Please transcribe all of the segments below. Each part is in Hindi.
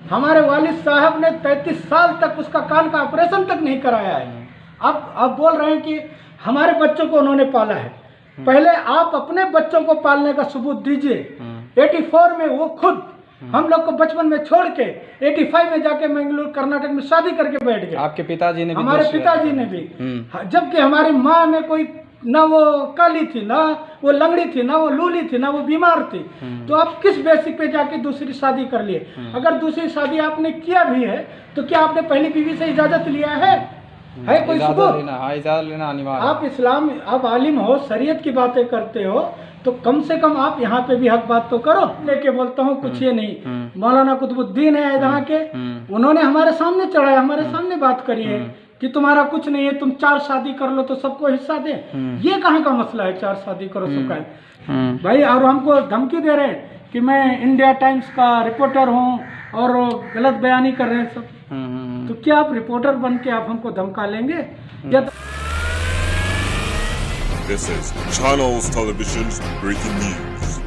हमारे वालिद साहब ने 33 साल तक उसका कान का ऑपरेशन तक नहीं कराया है। अब बोल रहे हैं कि हमारे बच्चों को उन्होंने पाला है। पहले आप अपने बच्चों को पालने का सबूत दीजिए। 84 में वो खुद हम लोग को बचपन में छोड़ के 85 में जाके मंगलूर कर्नाटक में शादी करके बैठ गए। आपके पिताजी ने भी, हमारे पिताजी ने भी, जबकि हमारी माँ ने कोई ना वो काली थी, ना वो लंगड़ी थी, ना वो लूली थी, ना वो बीमार थी। तो आप किस बेसिक पे जाके दूसरी शादी कर लिए? अगर दूसरी शादी आपने किया भी है तो क्या आपने पहली बीवी से इजाजत लिया है कोई सबूत? इजाजत लेना अनिवार्य। आप इस्लाम, आप आलिम हो, शरीयत की बातें करते हो, तो कम से कम आप यहाँ पे भी हक बात तो करो। लेके बोलता हूँ कुछ ये नहीं। मौलाना कुतुबुद्दीन है यहाँ के, उन्होंने हमारे सामने चढ़ाया, हमारे सामने बात करी है कि तुम्हारा कुछ नहीं है, तुम 4 शादी कर लो तो सबको हिस्सा दे। ये कहाँ का मसला है 4 शादी करो सबका है भाई? और हमको धमकी दे रहे हैं कि मैं इंडिया टाइम्स का रिपोर्टर हूँ और गलत बयानी कर रहे हैं सब। तो क्या आप रिपोर्टर बन के आप हमको धमका लेंगे? या This is Channels Television's breaking news.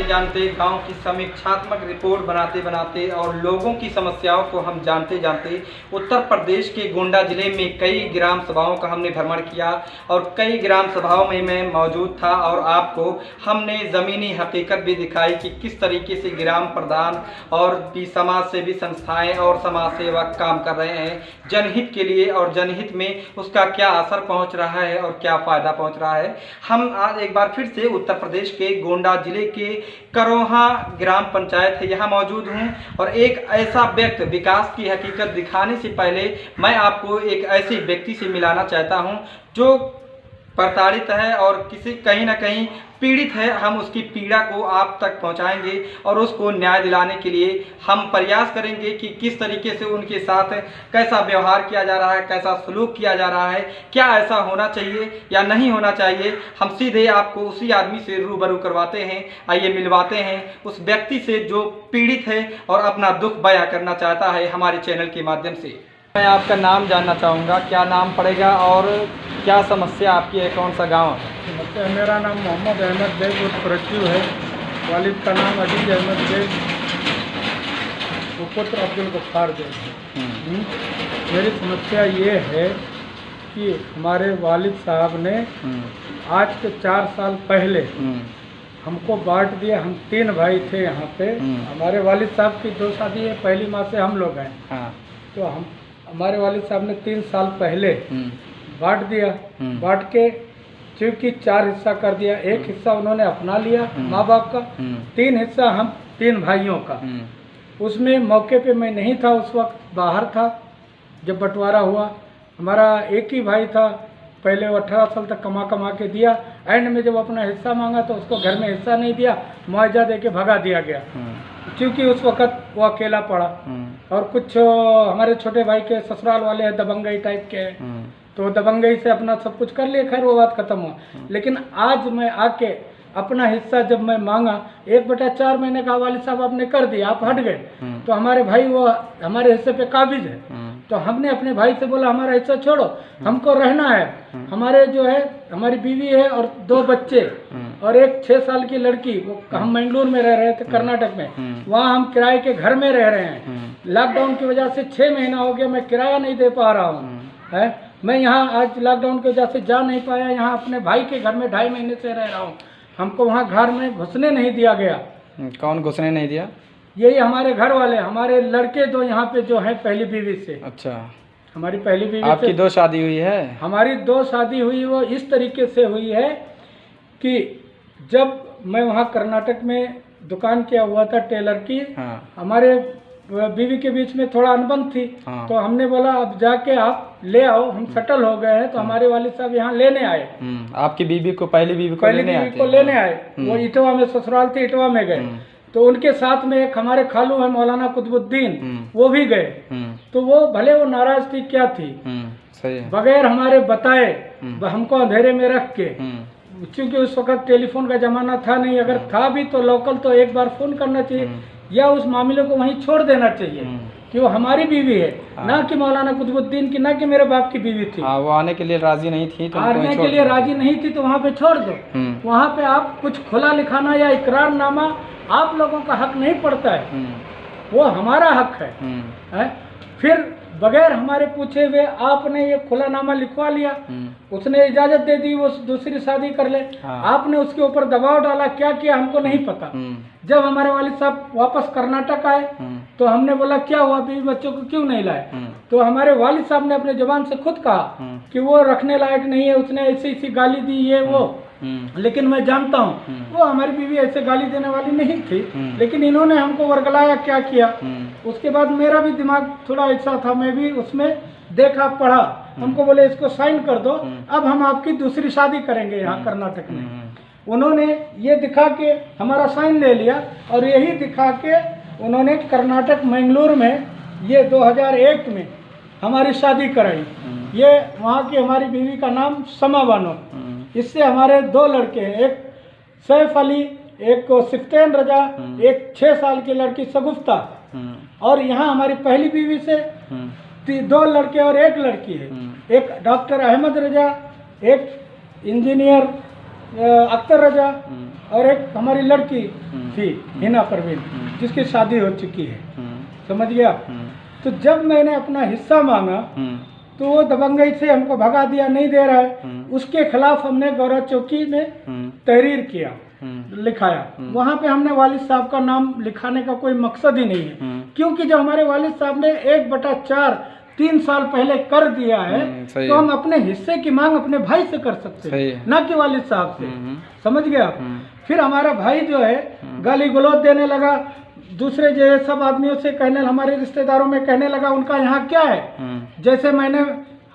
जानते गांव की समीक्षात्मक रिपोर्ट बनाते बनाते और लोगों की समस्याओं को हम जानते जानते उत्तर प्रदेश के गोंडा जिले में कई ग्राम सभाओं का हमने भ्रमण किया और कई ग्राम सभाओं में मैं मौजूद था और आपको हमने ज़मीनी हकीकत भी दिखाई कि किस तरीके से ग्राम प्रधान और भी समाज सेवी संस्थाएं और समाज सेवक काम कर रहे हैं जनहित के लिए, और जनहित में उसका क्या असर पहुंच रहा है और क्या फ़ायदा पहुंच रहा है। हम आज एक बार फिर से उत्तर प्रदेश के गोंडा जिले के करोहा ग्राम पंचायत है यहाँ मौजूद हूँ और एक ऐसा व्यक्ति, विकास की हकीकत दिखाने से पहले मैं आपको एक ऐसे व्यक्ति से मिलाना चाहता हूँ जो प्रताड़ित है और कहीं ना कहीं पीड़ित है। हम उसकी पीड़ा को आप तक पहुंचाएंगे और उसको न्याय दिलाने के लिए हम प्रयास करेंगे कि किस तरीके से उनके साथ कैसा व्यवहार किया जा रहा है, कैसा सलूक किया जा रहा है, क्या ऐसा होना चाहिए या नहीं होना चाहिए। हम सीधे आपको उसी आदमी से रूबरू करवाते हैं। आइए मिलवाते हैं उस व्यक्ति से जो पीड़ित है और अपना दुख बयां करना चाहता है हमारे चैनल के माध्यम से। मैं आपका नाम जानना चाहूँगा, क्या नाम पड़ेगा और क्या समस्या आपकी है, कौन सा गांव है? मेरा नाम मोहम्मद अहमद बेग उर्फ रज्जू है। वालिद का नाम अजीज अहमद बेग, पुत्र अब्दुल गफ्फार बेग। मेरी समस्या ये है कि हमारे वालिद साहब ने आज के 4 साल पहले हमको बांट दिया। हम 3 भाई थे यहाँ पे। हमारे वालिद साहब की 2 शादी है, पहली माँ से हम लोग हैं। तो हमारे वालिद साहब ने 3 साल पहले बांट दिया। बांट के चूँकि 4 हिस्सा कर दिया। एक हिस्सा उन्होंने अपना लिया माँ बाप का, 3 हिस्सा हम 3 भाइयों का। उसमें मौके पे मैं नहीं था, उस वक्त बाहर था जब बंटवारा हुआ। हमारा एक ही भाई था, पहले वो 18 साल तक कमा के दिया। एंड में जब अपना हिस्सा मांगा तो उसको घर में हिस्सा नहीं दिया, मुआवजा दे के भगा दिया गया क्योंकि उस वक्त वो अकेला पड़ा। और कुछ हमारे छोटे भाई के ससुराल वाले हैं, दबंगई टाइप के हैं, तो दबंगई से अपना सब कुछ कर लिए। खैर वो बात खत्म हुआ। लेकिन आज मैं आके अपना हिस्सा जब मैं मांगा, 1/4 महीने का वालिद साहब आपने कर दिया, आप हट गए, तो हमारे भाई वो हमारे हिस्से पे काबिज है। तो हमने अपने भाई से बोला हमारा हिस्सा छोड़ो, हमको रहना है। हमारे जो है हमारी बीवी है और 2 बच्चे और एक 6 साल की लड़की। वो हम मंगलूर में रह रहे थे, कर्नाटक में। वहाँ हम किराए के घर में रह रहे हैं। लॉकडाउन की वजह से 6 महीना हो गया मैं किराया नहीं दे पा रहा हूँ। मैं यहाँ आज लॉकडाउन की वजह से जा नहीं पाया। यहाँ अपने भाई के घर में 2.5 महीने से रह रहा हूँ। हमको वहाँ घर में घुसने नहीं दिया गया। कौन घुसने नहीं दिया? यही हमारे घर वाले, हमारे लड़के 2 यहाँ पे जो हैं पहली बीवी से। अच्छा, हमारी पहली बीवी। आपकी 2 शादी हुई है? हमारी 2 शादी हुई। वो इस तरीके से हुई है कि जब मैं वहाँ कर्नाटक में दुकान किया हुआ था टेलर की, हमारे बीवी के बीच में थोड़ा अनबन थी। तो हमने बोला अब जाके आप ले आओ, हम सेटल हो गए हैं। तो हमारे वालिद साहब यहाँ लेने आए। आपकी बीवी को, पहली बीवी को लेने आए। वो इटवा में ससुराल थी, इटवा में गए। तो उनके साथ में एक हमारे खालू है मौलाना कुतुबुद्दीन, वो भी गए। तो वो भले वो नाराज थी, क्या थी, सही, बगैर हमारे बताए हमको अंधेरे में रख के, क्योंकि उस वक्त टेलीफोन का जमाना था नहीं। अगर था भी तो लोकल तो एक बार फोन करना चाहिए या उस मामले को वहीं छोड़ देना चाहिए। कि वो हमारी बीवी है, ना कि मौलाना कुतुबुद्दीन की, ना कि मेरे बाप की बीवी थी। हाँ, वो आने के लिए राजी नहीं थी, तो आने के लिए राजी नहीं थी, तो वहाँ पे छोड़ दो। वहाँ पे आप कुछ खुला लिखाना या इकरारनामा आप लोगों का हक नहीं पड़ता है, वो हमारा हक है? फिर बगैर हमारे पूछे हुए आपने ये खुलानामा लिखवा लिया, उसने इजाजत दे दी वो दूसरी शादी कर ले। आपने उसके ऊपर दबाव डाला, क्या किया हमको नहीं पता। जब हमारे वालिद साहब वापस कर्नाटक आए तो हमने बोला क्या हुआ, बीवी बच्चों को क्यों नहीं लाए? तो हमारे वालिद साहब ने अपने जुबान से खुद कहा कि वो रखने लायक नहीं है, उसने ऐसी ऐसी गाली दी ये वो। लेकिन मैं जानता हूँ वो हमारी बीवी ऐसे गाली देने वाली नहीं थी, लेकिन इन्होंने हमको वर्गलाया, क्या किया। उसके बाद मेरा भी दिमाग थोड़ा ऐसा था, मैं भी उसमें देखा पढ़ा, हमको बोले इसको साइन कर दो, अब हम आपकी दूसरी शादी करेंगे यहाँ कर्नाटक में। उन्होंने ये दिखा के हमारा साइन ले लिया और यही दिखा के उन्होंने कर्नाटक मंगलूर में ये 2001 में हमारी शादी कराई। ये वहाँ की हमारी बीवी का नाम समा बानो। इससे हमारे 2 लड़के हैं, एक सैफ अली, एक को सिफ्तैन रजा, एक 6 साल की लड़की सगुफ्ता। और यहाँ हमारी पहली बीवी से 2 लड़के और 1 लड़की है, एक डॉक्टर अहमद रजा, एक इंजीनियर अख्तर रजा और एक हमारी लड़की थी हिना परवीन, जिसकी शादी हो चुकी है। समझ गया? तो जब मैंने अपना हिस्सा मांगा तो वो दबंगई से हमको भगा दिया, नहीं दे रहा है। उसके खिलाफ हमने गौरव चौकी में तहरीर किया, लिखाया। वहाँ पे हमने वालिद साहब का नाम लिखाने का कोई मकसद ही नहीं है, क्योंकि जब हमारे वालिद साहब ने 1/4 3 साल पहले कर दिया है तो हम अपने हिस्से की मांग अपने भाई से कर सकते हैं, ना कि वालिद साहब से। समझ गया? फिर हमारा भाई जो है गाली गलौज देने लगा, दूसरे जो सब आदमियों से कहने, हमारे रिश्तेदारों में कहने लगा उनका यहाँ क्या है। जैसे मैंने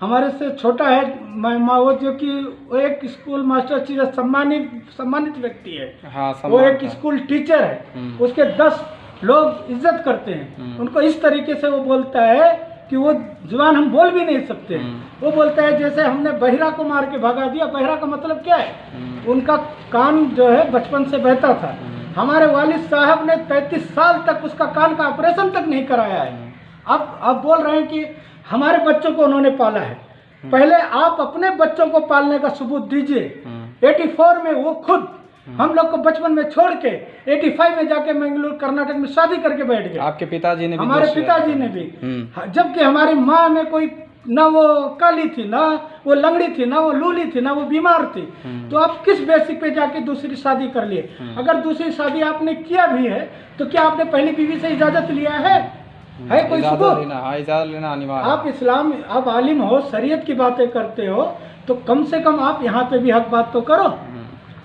हमारे से छोटा है वो, जो कि वो एक स्कूल मास्टर चीज सम्मानित व्यक्ति है। वो एक स्कूल टीचर है, उसके 10 लोग इज्जत करते हैं उनको। इस तरीके से वो बोलता है कि वो जुबान हम बोल भी नहीं सकते। वो बोलता है जैसे हमने बहिरा को मार के भगा दिया। बहिरा का मतलब क्या है? उनका कान जो है बचपन से बहता था। हमारे वालिद साहब ने 33 साल तक उसका कान का ऑपरेशन तक नहीं कराया है। अब बोल रहे हैं कि हमारे बच्चों को उन्होंने पाला है। पहले आप अपने बच्चों को पालने का सबूत दीजिए। 84 में वो खुद हम लोग को बचपन में छोड़ के 85 में जाके मंगलूर कर्नाटक में शादी करके बैठ गए। आपके पिताजी ने भी, हमारे पिताजी ने भी, जबकि हमारी माँ में कोई ना वो काली थी, ना वो लंगड़ी थी, ना वो लूली थी, ना वो बीमार थी। तो आप किस बेसिक पे जाके दूसरी शादी कर लिए? अगर दूसरी शादी आपने किया भी है तो क्या आपने पहली बीवी से इजाजत लिया है कोई सबूत? इजाजत लेना अनिवार्य। आप इस्लाम, आप आलिम हो, शरीयत की बातें करते हो, तो कम से कम आप यहाँ पे भी हक बात तो करो।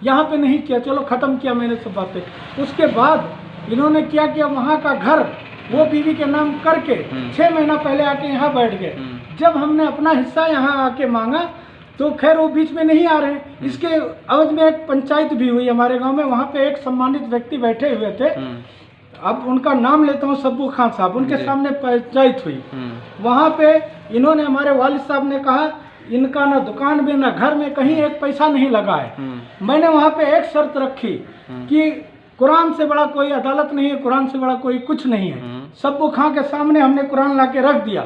यहाँ पे नहीं किया, चलो खत्म किया मैंने सब बातें। उसके बाद इन्होंने क्या किया, वहाँ का घर वो बीवी के नाम करके 6 महीना पहले आके यहाँ बैठ गए। जब हमने अपना हिस्सा यहाँ आके मांगा तो खैर वो बीच में नहीं आ रहे। इसके अवध में एक पंचायत भी हुई हमारे गांव में, वहाँ पे एक सम्मानित व्यक्ति बैठे हुए थे। अब उनका नाम लेता हूँ, सब्बू खान साहब, उनके सामने पंचायत हुई। वहाँ पे इन्होंने, हमारे वालिद साहब ने कहा इनका ना दुकान में ना घर में कहीं एक पैसा नहीं लगा है। मैंने वहाँ पे एक शर्त रखी कि कुरान से बड़ा कोई अदालत नहीं है, कुरान से बड़ा कोई कुछ नहीं है। सब्बू खां के सामने हमने कुरान ला के रख दिया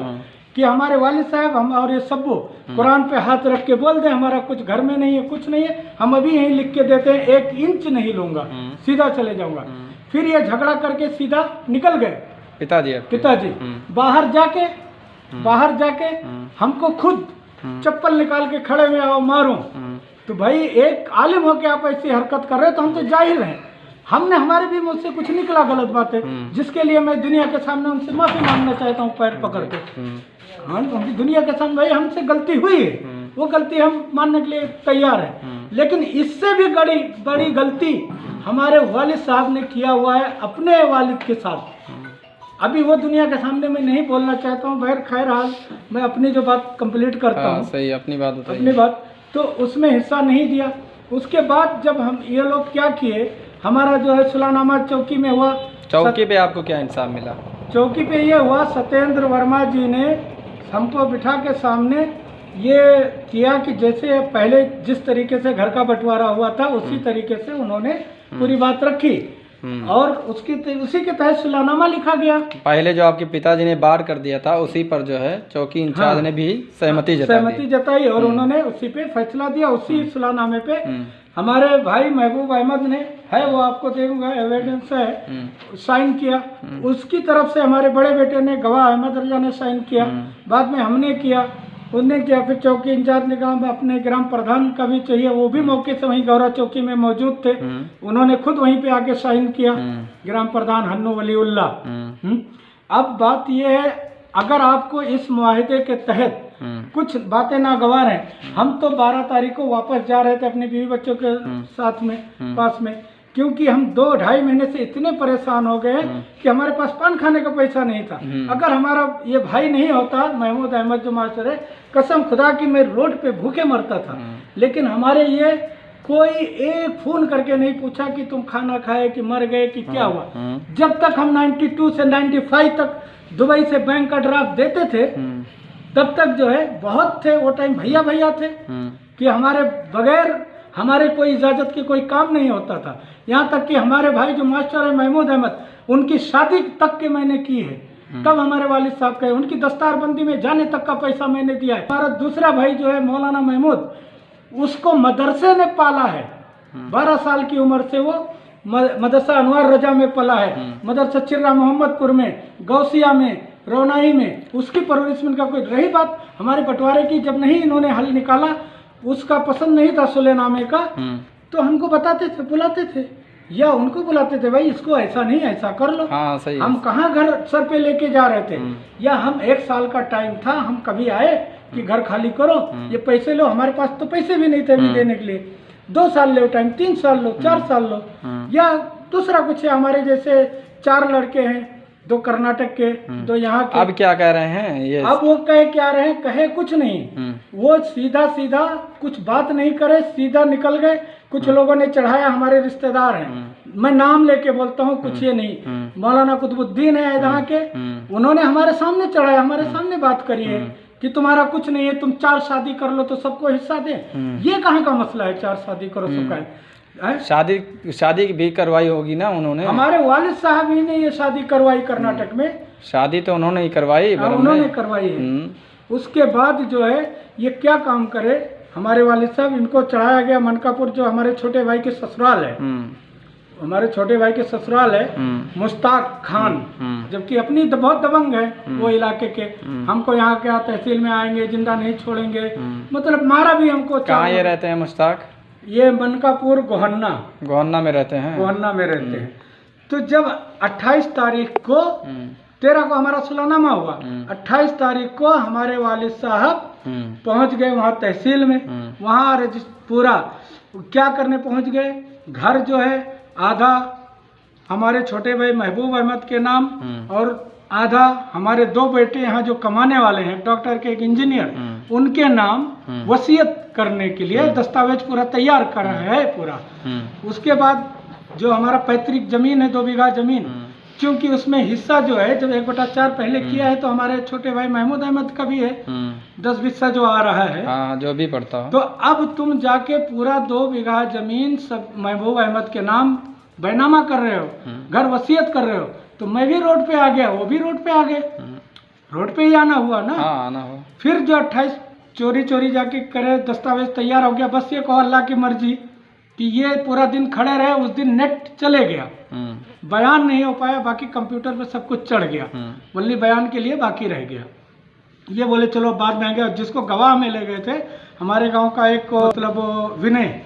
कि हमारे वालिद साहब हम और ये सब्बू कुरान पे हाथ रख के बोल दे हमारा कुछ घर में नहीं है, कुछ नहीं है, हम अभी यहीं लिख के देते हैं, 1 इंच नहीं लूंगा, सीधा चले जाऊंगा। फिर ये झगड़ा करके सीधा निकल गए पिताजी। बाहर जाके हमको खुद चप्पल निकाल के खड़े हुए, आओ मारो। तो भाई एक आलिम हो के आप ऐसी हरकत कर रहे हो तो हम तो जाहिल हैं। हमने, हमारे भी मुझसे कुछ निकला गलत बात है, जिसके लिए मैं दुनिया के सामने उनसे माफी मांगना चाहता हूँ पैर पकड़ के। हाँ, दुनिया के सामने भाई हमसे गलती हुई है, वो गलती हम मानने के लिए तैयार है। लेकिन इससे भी बड़ी गलती हमारे वालिद साहब ने किया हुआ है अपने वालिद के साथ। अभी वो दुनिया के सामने मैं नहीं बोलना चाहता हूँ। खैर हाल मैं अपनी जो बात कंप्लीट करता हूँ। सही, अपनी बात तो उसमें हिस्सा नहीं दिया। उसके बाद जब हम ये लोग क्या किए, हमारा जो है सुलानामा चौकी में हुआ। चौकी पे आपको क्या इंसाफ मिला? चौकी पे ये हुआ, सत्येंद्र वर्मा जी ने हमको बिठा के सामने ये किया कि जैसे पहले जिस तरीके से घर का बंटवारा हुआ था उसी तरीके से उन्होंने पूरी बात रखी और उसी के तहत सुलानामा लिखा गया। पहले जो आपके पिताजी ने बाढ़ कर दिया था उसी पर जो है चौकी इंचार्ज ने भी सहमति जताई और उन्होंने उसी पे फैसला दिया। उसी सुलानामे पे हमारे भाई महबूब अहमद ने है, वो आपको दूंगा, एविडेंस है, साइन किया। उसकी तरफ से हमारे बड़े बेटे ने, गवाह अहमद रजा ने साइन किया। बाद में हमने किया, उनने किया। फिर चौकी इंचार्ज ने कहा अपने ग्राम प्रधान का भी चाहिए, वो भी मौके से वहीं गौरा चौकी में मौजूद थे। उन्होंने खुद वहीं पे आके साइन किया, ग्राम प्रधान हन्नू वलीउल्लाह। अब बात ये है, अगर आपको इस मुआहिदे के तहत कुछ बातें नागवार हैं, हम तो 12 तारीख को वापस जा रहे थे अपने बीवी बच्चों के साथ में पास में, क्योंकि हम 2-2.5 महीने से इतने परेशान हो गए कि हमारे पास पान खाने का पैसा नहीं था। अगर हमारा ये भाई नहीं होता महमूद अहमद जो मास्टर है, कसम खुदा की मैं रोड पे भूखे मरता था। लेकिन हमारे ये कोई एक फोन करके नहीं पूछा कि तुम खाना खाए कि मर गए कि क्या हुआ। जब तक हम 92 से 95 तक दुबई से बैंक का ड्राफ्ट देते थे, तब तक जो है बहुत थे, वो टाइम भैया भैया थे कि हमारे बगैर हमारे कोई इजाजत की कोई काम नहीं होता था। यहाँ तक कि हमारे भाई जो मास्टर है महमूद अहमद, उनकी शादी तक के मैंने की है, तब हमारे वालिद साहब कहे, उनकी दस्तारबंदी में जाने तक का पैसा मैंने दिया है। हमारा दूसरा भाई जो है मौलाना महमूद, उसको मदरसे ने पाला है। 12 साल की उम्र से वो मदरसा अनवार रजा में पला है, मदरसा चिर्रा मोहम्मदपुर में, गौसिया में, रौनाई में, उसकी परवरिश में का कोई। रही बात हमारे बंटवारे की, जब नहीं इन्होंने हल निकाला, उसका पसंद नहीं था सुलेनामे का, तो हमको बताते थे, बुलाते थे या उनको बुलाते थे, भाई इसको ऐसा नहीं ऐसा कर लो। हाँ, सही हम कहाँ घर सर पे लेके जा रहे थे, या हम 1 साल का टाइम था, हम कभी आए कि घर खाली करो, ये पैसे लो, हमारे पास तो पैसे भी नहीं थे अभी देने के लिए। 2 साल लो टाइम, 3 साल लो, 4 साल लो, या दूसरा कुछ है। हमारे जैसे 4 लड़के हैं, 2 कर्नाटक के, 2 यहाँ के। अब क्या कह रहे हैं ये? अब वो कहे क्या रहे हैं, कहे कुछ नहीं, वो सीधा सीधा कुछ बात नहीं करे, सीधा निकल गए। कुछ लोगों ने चढ़ाया, हमारे रिश्तेदार हैं, मैं नाम लेके बोलता हूँ, कुछ ये नहीं, मौलाना कुतुबुद्दीन है यहाँ के, उन्होंने हमारे सामने चढ़ाया, हमारे सामने बात करी है कि तुम्हारा कुछ नहीं है, तुम 4 शादी कर लो तो सबको हिस्सा दे। ये कहाँ का मसला है, 4 शादी करो सबका है? शादी भी करवाई होगी ना उन्होंने? हमारे वालिद साहब ही ने ये शादी करवाई कर्नाटक में। शादी तो उन्होंने ही करवाई, उन्होंने करवाई है। उसके बाद जो है ये क्या काम करे हमारे वालिद साहब, इनको चढ़ाया गया मनकापुर, जो हमारे छोटे भाई के ससुराल है। हमारे छोटे भाई के ससुराल है मुश्ताक खान, जबकि अपनी बहुत दबंग है वो इलाके के। हमको यहाँ क्या तहसील में आएंगे, जिंदा नहीं छोड़ेंगे, मतलब मारा भी हमको। कहाँ ये रहते हैं मुश्ताक? ये मनकापुर गोहन्ना में रहते हैं। गोहन्ना में रहते हैं। तो जब 28 तारीख को 13 को हमारा सुलानामा हुआ, 28 तारीख को हमारे वालिद साहब पहुंच गए वहाँ तहसील में। वहाँ पूरा क्या करने पहुंच गए, घर जो है आधा हमारे छोटे भाई महबूब अहमद के नाम और आधा हमारे 2 बेटे यहाँ जो कमाने वाले हैं, डॉक्टर के, एक इंजीनियर, उनके नाम वसीयत करने के लिए दस्तावेज पूरा तैयार कर रहा है पूरा। उसके बाद जो हमारा पैतृक जमीन है 2 बीघा जमीन, क्योंकि उसमें हिस्सा जो है जब 1/4 पहले किया है, तो हमारे छोटे भाई महमूद अहमद का भी है 10 हिस्सा जो आ रहा है। हाँ, जो भी पड़ता हो। तो अब तुम जाके पूरा 2 बीघा जमीन सब महबूब अहमद के नाम बैनामा कर रहे हो, घर वसीयत कर रहे हो। तो मैं भी रोड पे आ गया, वो भी रोड पे आ गए, रोड पे ही आना हुआ ना। हाँ, आना हो। फिर जो 28 चोरी जाके करे, दस्तावेज तैयार हो गया। बस ये कहो अल्लाह की मर्जी कि ये पूरा दिन खड़े रहे, उस दिन नेट चले गया, बयान नहीं हो पाया, बाकी कंप्यूटर पे सब कुछ चढ़ गया, वल्ली बयान के लिए बाकी रह गया। ये बोले चलो बाद में आएंगे। जिसको गवाह में ले गए थे हमारे गांव का एक मतलब विनय,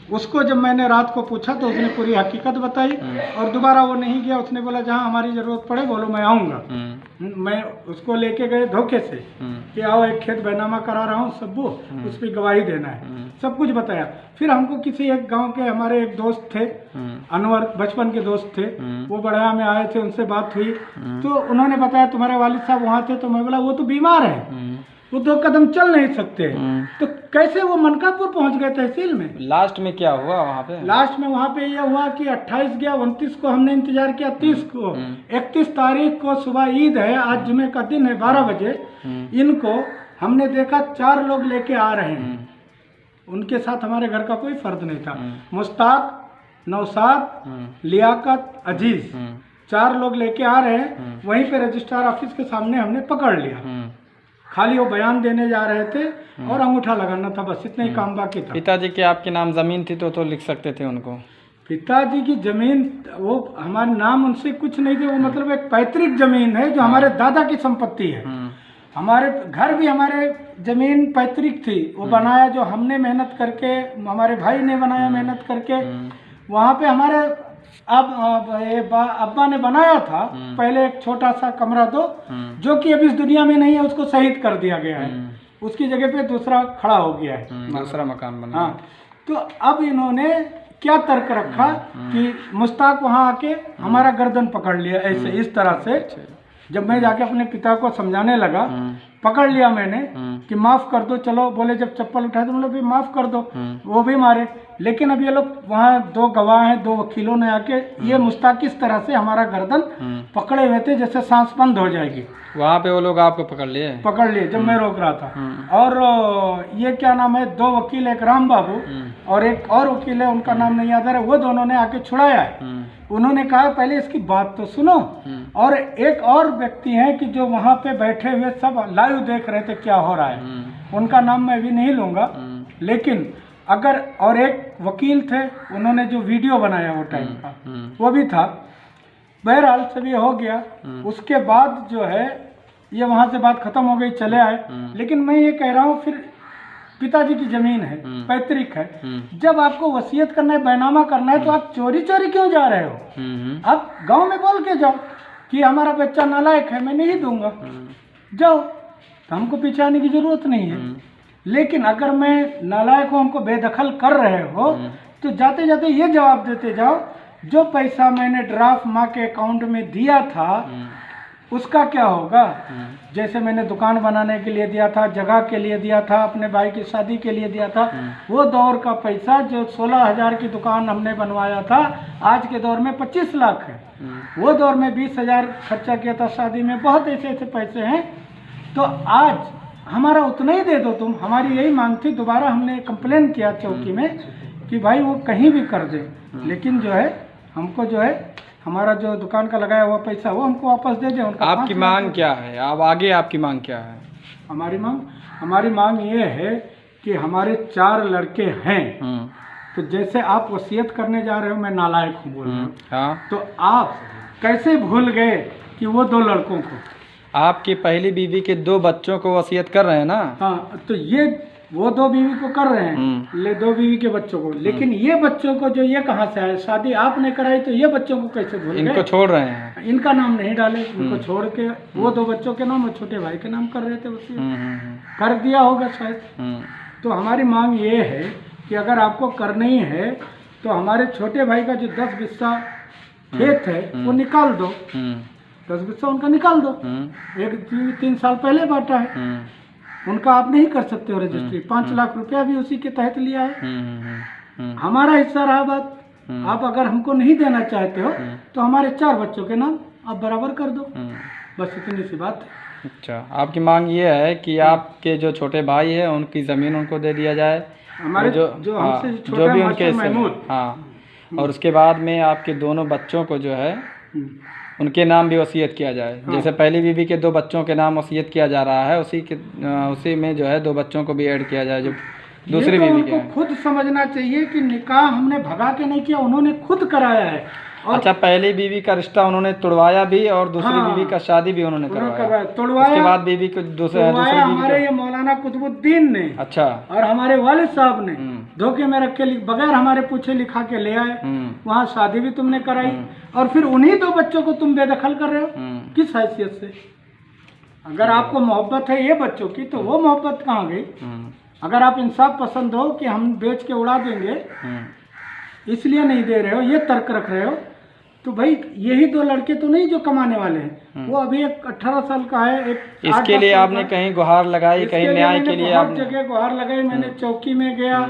उसको जब मैंने रात को पूछा तो उसने पूरी हकीकत बताई और दोबारा वो नहीं गया। उसने बोला जहाँ हमारी जरूरत पड़े बोलो मैं आऊँगा। मैं उसको लेके गए धोखे से कि आओ एक खेत बैनामा करा रहा हूँ सब्बू, उस पर गवाही देना है, सब कुछ बताया। फिर हमको किसी एक गांव के हमारे एक दोस्त थे, अनवर, बचपन के दोस्त थे, वो बढ़िया में आए थे, उनसे बात हुई तो उन्होंने बताया तुम्हारे वालिद साहब वहाँ थे। तो मैं बोला वो तो बीमार है, वो 2 कदम चल नहीं सकते, तो कैसे वो मनकापुर पहुंच गए तहसील में। लास्ट में क्या हुआ वहाँ पे? लास्ट में वहाँ पे यह हुआ कि 28 गया, 29 को हमने इंतजार किया, 30 को, 31 तारीख को सुबह ईद है, आज जुमे का दिन है, 12 बजे इनको हमने देखा 4 लोग लेके आ रहे हैं। उनके साथ हमारे घर का कोई फर्द नहीं था। मुश्ताक नौशाद, लियाकत, अजीज, 4 लोग लेके आ रहे हैं। वहीं पे रजिस्ट्रार ऑफिस के सामने हमने पकड़ लिया। खाली वो बयान देने जा रहे थे और अंगूठा लगाना था, बस इतना ही काम बाकी था। पिताजी के आपके नाम जमीन थी तो लिख सकते थे उनको। पिताजी की जमीन, वो हमारे नाम उनसे कुछ नहीं थे, वो मतलब एक पैतृक जमीन है जो हमारे दादा की संपत्ति है। हमारे घर भी हमारे जमीन पैतृक थी, वो बनाया जो हमने मेहनत करके, हमारे भाई ने बनाया मेहनत करके। वहाँ पे हमारे अब्बा ने बनाया था पहले एक छोटा सा कमरा दो, जो कि अब इस दुनिया में नहीं है, उसको शहीद कर दिया गया है। उसकी जगह पे दूसरा खड़ा हो गया है, दूसरा मकान बना। हाँ, तो अब इन्होंने क्या तर्क रखा कि मुश्ताक वहाँ आके हमारा गर्दन पकड़ लिया ऐसे इस तरह से। जब मैं जाके अपने पिता को समझाने लगा, पकड़ लिया मैंने कि माफ कर दो, चलो बोले जब चप्पल उठाए तो बोले भी माफ कर दो, वो भी मारे। लेकिन अब ये लोग वहाँ 2 गवाह हैं, 2 वकीलों ने आके ये मुश्ताक इस तरह से हमारा गर्दन पकड़े हुए थे जैसे सांस बंद हो जाएगी। वहाँ पे वो लोग आपको पकड़ लिए जब मैं रोक रहा था। और ये क्या नाम है, 2 वकील, एक राम बाबू और एक और वकील है, उनका नाम नहीं याद आ रहा, वो दोनों ने आके छुड़ाया है। उन्होंने कहा पहले इसकी बात तो सुनो। और एक और व्यक्ति हैं कि जो वहाँ पे बैठे हुए सब लाइव देख रहे थे क्या हो रहा है, उनका नाम मैं भी नहीं लूंगा, लेकिन अगर, और एक वकील थे, उन्होंने जो वीडियो बनाया वो टाइम का वो भी था। बहरहाल सब ये हो गया। उसके बाद जो है ये वहाँ से बात खत्म हो गई, चले आए। लेकिन मैं ये कह रहा हूँ, फिर पिताजी की जमीन है, पैतृक है, जब आपको वसीयत करना है, बैनामा करना है, तो आप चोरी क्यों जा रहे हो? आप गांव में बोल के जाओ कि हमारा बच्चा नालायक है, मैं नहीं दूंगा, जाओ, तो हमको पीछे आने की जरूरत नहीं है। लेकिन अगर मैं नालायक हूँ, हमको बेदखल कर रहे हो, तो जाते जाते ये जवाब देते जाओ, जो पैसा मैंने ड्राफ्ट माँ के अकाउंट में दिया था उसका क्या होगा? जैसे मैंने दुकान बनाने के लिए दिया था, जगह के लिए दिया था, अपने भाई की शादी के लिए दिया था, वो दौर का पैसा जो 16,000 की दुकान हमने बनवाया था, आज के दौर में 25 लाख है। वो दौर में 20,000 खर्चा किया था शादी में। बहुत ऐसे पैसे हैं, तो आज हमारा उतना ही दे दो तुम। हमारी यही मांग थी। दोबारा हमने कंप्लेन किया चौकी में कि भाई वो कहीं भी कर दे, लेकिन जो है हमको जो है हमारा जो दुकान का लगाया हुआ पैसा वो हमको वापस दे दे। आपकी मांग क्या है? अब आगे आपकी मांग क्या है? हमारी मांग ये है कि हमारे 4 लड़के हैं, तो जैसे आप वसीयत करने जा रहे हो, मैं नालायक हूँ बोल रहा हूँ, हाँ, तो आप कैसे भूल गए कि वो 2 लड़कों को, आपकी पहली बीवी के 2 बच्चों को वसीयत कर रहे हैं ना? हाँ, तो ये वो 2 बीवी को कर रहे हैं, 2 बीवी के बच्चों को, लेकिन ये बच्चों को जो ये कहाँ से आए? शादी आपने कराई, तो ये बच्चों को कैसे भूल गए? इनको छोड़ रहे हैं, इनका नाम नहीं डाले, इनको छोड़ के वो 2 बच्चों के नाम और छोटे भाई के नाम कर रहे थे, वसीयत कर दिया होगा शायद। तो हमारी मांग ये है कि अगर आपको करना ही है तो हमारे छोटे भाई का जो 10 बिस्सा खेत है वो निकाल दो, 10 बिस्सा उनका निकाल दो। 3 साल पहले बांटा है, उनका आप नहीं कर सकते हो रजिस्ट्री। 5 लाख रुपया भी उसी के तहत लिया है। हमारा हिस्सा रहा बात। आप अगर हमको नहीं देना चाहते हो तो हमारे 4 बच्चों के नाम आप बराबर कर दो, बस इतनी सी बात है। अच्छा, आपकी मांग ये है कि आपके जो छोटे भाई है उनकी ज़मीन उनको दे दिया जाए, हमारे जो हमसे जो भी उनके, हाँ, और उसके बाद में आपके दोनों बच्चों को जो है उनके नाम भी वसीयत किया जाए। हाँ। जैसे पहली बीवी के 2 बच्चों के नाम वसीयत किया जा रहा है, उसी में जो है 2 बच्चों को भी ऐड किया जाए जो दूसरी बीवी के हैं। खुद समझना चाहिए कि निकाह हमने भगा के नहीं किया, उन्होंने खुद कराया है। और अच्छा, पहली बीवी का रिश्ता उन्होंने तोड़वाया भी और दूसरी बीवी का शादी भी उन्होंने करवाया, उसके बाद बीवी को दूसरी हमारे ये मौलाना कुतुबुद्दीन ने, अच्छा, और हमारे वालिद साहब ने धोखे में रख के बगैर हमारे पूछे लिखा के ले आए। वहाँ शादी भी तुमने कराई और फिर उन्हीं 2 बच्चों को तुम बेदखल कर रहे हो, किस हैसियत से? अगर आपको मोहब्बत है ये बच्चों की, तो वो मोहब्बत कहाँ गई? अगर आप इंसाफ पसंद हो कि हम बेच के उड़ा देंगे इसलिए नहीं दे रहे हो, ये तर्क रख रहे हो, तो भाई यही 2 लड़के तो नहीं जो कमाने वाले हैं। वो अभी एक 18 साल का है, एक इसके लिए आपने कहीं गुहार लगाई, कहीं न्याय के लिए आपने जगह गुहार लगाई। मैंने चौकी में गया,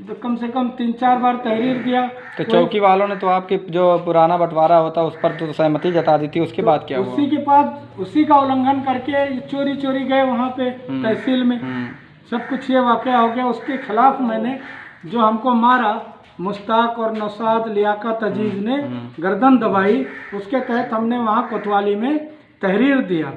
तो कम से कम 3-4 बार तहरीर दिया। तो चौकी वालों ने तो आपके जो पुराना बंटवारा होता उस पर तो सहमति जता दी थी, उसके बाद क्या हुआ? उसी के बाद उसी का उल्लंघन करके चोरी गए वहाँ पे तहसील में, सब कुछ ये वाकया हो गया। उसके खिलाफ मैंने जो हमको मारा मुश्ताक और नौशाद लियाकत अजीज ने गर्दन दबाई, उसके तहत हमने वहाँ कोतवाली में तहरीर दिया।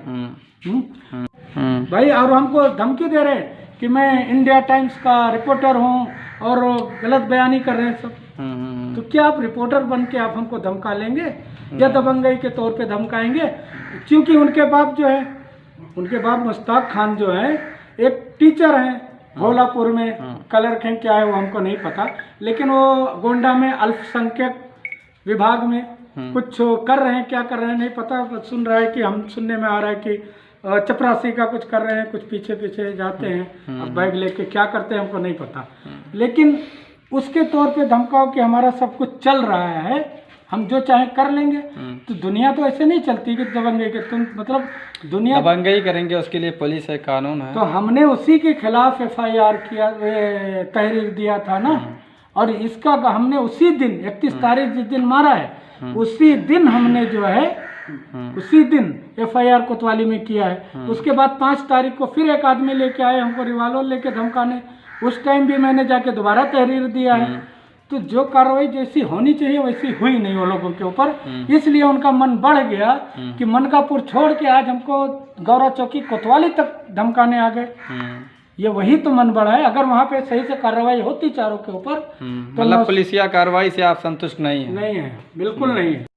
भाई और हमको धमकी दे रहे हैं कि मैं इंडिया टाइम्स का रिपोर्टर हूँ और गलत बयानी कर रहे हैं सब। तो क्या आप रिपोर्टर बन के आप हमको धमका लेंगे या दबंगई के तौर पे धमकाएंगे? क्योंकि उनके बाप जो है, उनके बाप मुश्ताक खान जो है एक टीचर हैं भोलापुर में, कलर हैं क्या है वो हमको नहीं पता, लेकिन वो गोंडा में अल्पसंख्यक विभाग में कुछ कर रहे हैं, क्या कर रहे हैं नहीं पता। सुन रहा है कि हम सुनने में आ रहा है कि चपरासी का कुछ कर रहे हैं, कुछ पीछे पीछे जाते हैं, अब बैग लेके क्या करते हैं हमको नहीं पता, लेकिन उसके तौर पे धमकाओ कि हमारा सब कुछ चल रहा है, हम जो चाहे कर लेंगे। तो दुनिया तो ऐसे नहीं चलती कि दबंगई के तुम मतलब दुनिया दबंगई करेंगे उसके लिए पुलिस है, कानून है। तो हमने उसी के खिलाफ FIR किया, तहरीर दिया था ना, और इसका हमने उसी दिन 31 तारीख जिस दिन मारा है उसी दिन हमने जो है उसी दिन FIR कोतवाली में किया है। उसके बाद 5 तारीख को फिर एक आदमी लेके आए हमको रिवाल्वर लेके धमकाने, उस टाइम भी मैंने जाके दोबारा तहरीर दिया है। तो जो कार्रवाई जैसी होनी चाहिए वैसी हुई नहीं वो लोगों के ऊपर, इसलिए उनका मन बढ़ गया कि मनकापुर छोड़ के आज हमको गौरा चौकी कोतवाली तक धमकाने आ गए। ये वही तो मन बढ़ा है। अगर वहाँ पे सही से कार्रवाई होती चारों के ऊपर तो मतलब पुलिसिया कार्रवाई से आप संतुष्ट नहीं है? नहीं है, बिल्कुल नहीं है।